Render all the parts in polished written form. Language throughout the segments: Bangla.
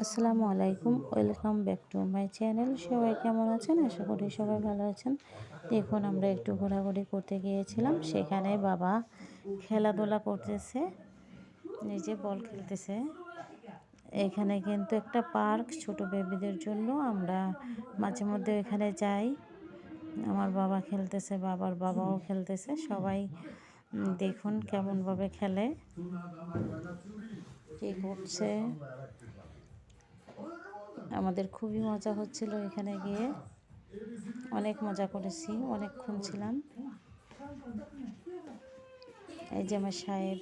আসসালামু আলাইকুম, welcome back to my channel. সবাই কেমন আছেন? আশা করি সবাই ভালো আছেন। দেখুন, আমরা একটু ঘোরাঘুরি করতে গিয়েছিলাম। সেখানে বাবা খেলাধুলা করতেছে, নিজে বল খেলতেছে। এখানে কিন্তু একটা পার্ক ছোট বেবিদের জন্য। আমরা মাঝে মধ্যে এখানে যাই। আমার বাবা খেলতেছে, বাবার বাবাও খেলতেছে। সবাই দেখুন কেমনভাবে খেলে, কী করছে। আমাদের খুবই মজা হচ্ছিল এখানে গিয়ে, অনেক মজা করেছি, অনেকক্ষণ ছিলাম। এই যে আমার সাহেব,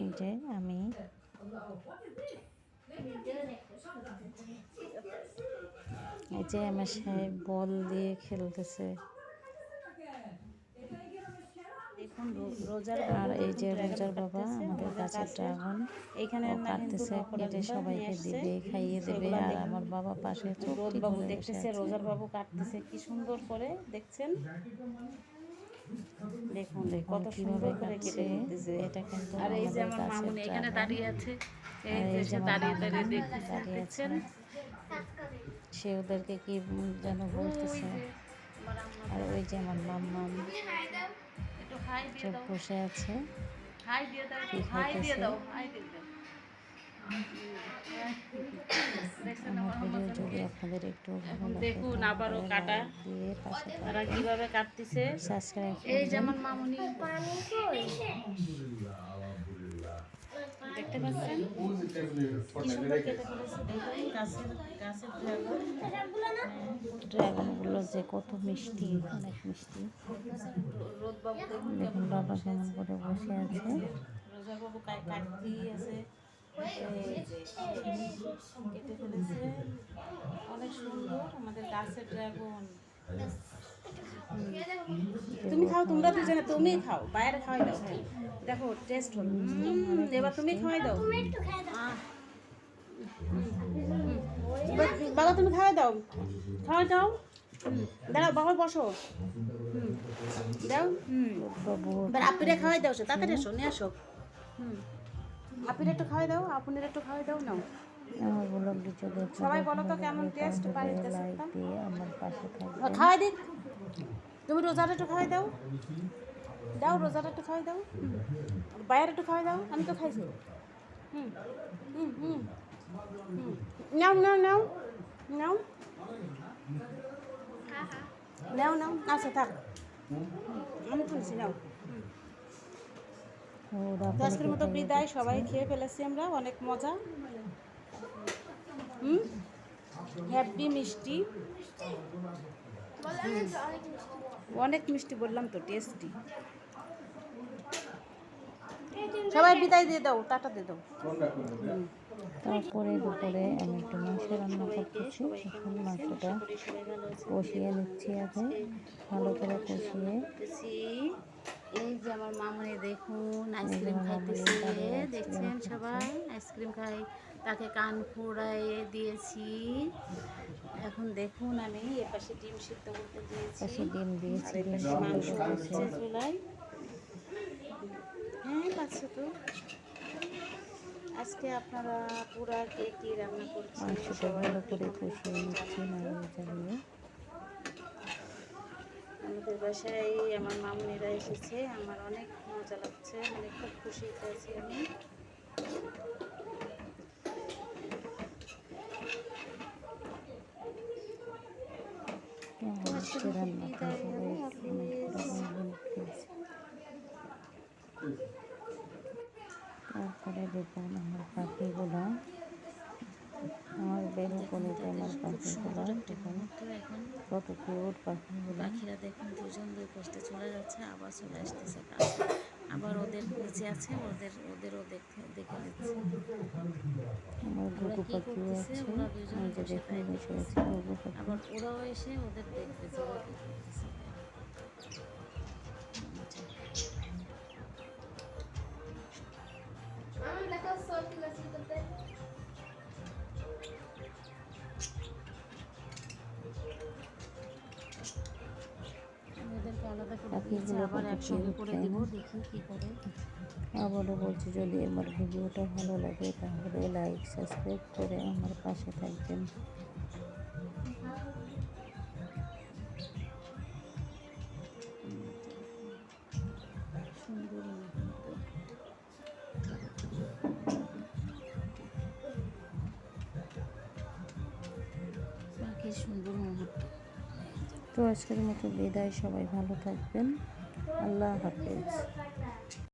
এই যে আমি, এই যে আমার সাহেব বল দিয়ে খেলতেছে। দেখুন আর এই যে রোজার বাবা আমাদের গাছের ড্রাগন ও কাটতেছে, কেটে সবাইকে দিবে, খাইয়ে দেবে। আর আমার বাবা পাশে চুপটি করে দেখতেছে, রোজার বাবু কাটতেছে কি সুন্দর করে, দেখছেন? দেখুন কত সুন্দর করে কেটে দিতেছে। এটা কিন্তু আর এই যে আমার গাছের মামুনি এখানে ড্রাগন। দাঁড়িয়ে আছে, আর এই যে আমার দাঁড়িয়ে মামুনি দাঁড়িয়ে আছে, দেখছেন। সে ওদেরকে কি যেন বলতেছে। আর ওই যে আমার মাম্মাম চুপ বসে আছে, কি খাইতেছে। আমার ভিডিও যদি আপনাদের একটু ভালো লাগে দেখুন আবারও তাহলে কাটা লাইক দিয়ে পাশে তারা থাকবেন, কিভাবে কাটতেছে। সাবস্ক্রাইব এই যে করবেন। আমার মামুনি দেখতে পাচ্ছেন কি সুন্দর কেটে ফেলেছে। দেখুন গাছের ড্রাগনগুলো যে কত মিষ্টি, অনেক মিষ্টি। রোদবাবু দেখুন বাবা কেমন করে বসে আছে। রোজাবাবু কাটতেই আছে। এই যে কেটে ফেলেছে, অনেক সুন্দর আমাদের গাছের ড্রাগন। তুমি খাও, তোমরা দুজনে তুমি খাও, বাইরে খাওয়াই দাও। হ্যাঁ দেখো টেস্ট হলো। এবার তুমি খাওয়াই দাও। বাবা তুমি খাওয়াই দাও, খাওয়াই দাও। দাঁড়াও বাবা বসো। দাও। বাবু এবার আপিরে খাওয়াই দাও, তাড়াতাড়ি এসো, নিয়ে আসো। আপিরে একটু খাওয়াই দাও, আপুনের একটু খাওয়াই দাও। নাও আমার ব্লগটি যদি সবাই আপনাদের বলো ভালো তো কেমন লাগে টেস্ট তাহলে বাড়িতে লাইক দিয়ে আমার পাশে থাকবেন। খাওয়াই দিক। তুমি রোজাটা একটু খাওয়াই দাও, দাও রোজাটা একটু খাওয়াই দাও। বাইরে একটু খাওয়াই দাও, আমি তো খাইছি। হুম হুম হুম হুম নাও নাও নাও নাও নাও নাও, আচ্ছা থাক, আমি খুলছি। নাও। ওরা তো আজকের আপনাকে মতো খাইয়ে বিদায়, দিচ্ছে। সবাই খেয়ে ফেলেছি আমরা, অনেক মজা। হুম হ্যাপি মিষ্টি, অনেক মিষ্টি বললাম তো, টেস্টি। সবাই বিদায় দিয়ে দাও, টাটা দিয়ে দাও। তারপরে দুপুরে আমি একটু মাংস রান্না সবাইকে করতেছি। সবাই এখন কেমন আছেন? মাংসটা আশা করি সবাই ভালো আছেন। কষিয়ে নিচ্ছি আগে, আজকে ভালো গরুর করে মাংস রান্না কষিয়ে। করতেছি। এই যে আমার মামুনি দেখুন এই যে আইসক্রিম আমার মামুনি খাইতেছে, দাঁড়িয়ে আইসক্রিম দেখছেন খাচ্ছে। সবাই আইসক্রিম খাই। তাকে কান ফুড়াইয়ে দিয়েছি। এখন দেখুন আমি এপাশে ডিম সিদ্ধ করতে দিয়েছি, পাশে ডিম আর দিয়েছি, ডিম এপাশে সিদ্ধ মাংস করতেছে। হচ্ছে চুলায়। হ্যাঁ পাচ্ছে তো। আজকে আপনারা পুরা কে কি রান্না করছেন মাংসটা সবাই ভালো একটু করে কমেন্ট কষিয়ে করে নিচ্ছি জানাবেন। নাড়িয়ে চাড়িয়ে। আমাদের বাসায় আমার মামুনিরা এসেছে, আমার অনেক মজা লাগছে, মানে খুব খুশিতে আছি আমি। কেমন তো হচ্ছে আজকের মতো রান্নাটা বিদায়, সবাই আল্লাহ একটু কমেন্ট করে হাফিজ। বলবেন প্লিজ। তারপরে দেখুন আমার পাখিগুলা, আমার দেখুন বেলকনিতে তাদের আমার খুব পাখিগুলা সুন্দর একটি দেখুন মুহূর্ত। এখন কত কিউট পাখিগুলা। পাখিরা দেখুন দুজন দুই পাশে চলে যাচ্ছে, আবার চলে আসতেছে কাছে, আবার ওদের নিচে আছে, ওদেরও দেখে নিচ্ছে। আমার ওরা ঘুঘু কি পাখিও করতেছে, আছে, ওরা দুজন ওই যে বসে দেখুন তাই বসে দেখতেছে। আছে ঘুঘু পাখি। আবার ওরাও এসে ওদের দেখতেছে ওরা কি করতেছে। এদেরকে আলাদা করে দিয়েছে, পাখিগুলো আবার কত একসঙ্গে কিউট, করে তাই দিব, না? দেখি কী করে। আবারও বলছি, যদি আমার ভিডিওটা ভালো লাগে তাহলে লাইক সাবস্ক্রাইব করে আমার পাশে থাকবেন। সুন্দর মুহূর্ত। পাখির সুন্দর মুহূর্ত। তো আজকের মতো বিদায়, সবাই ভালো থাকবেন। আল্লাহ হাফেজ।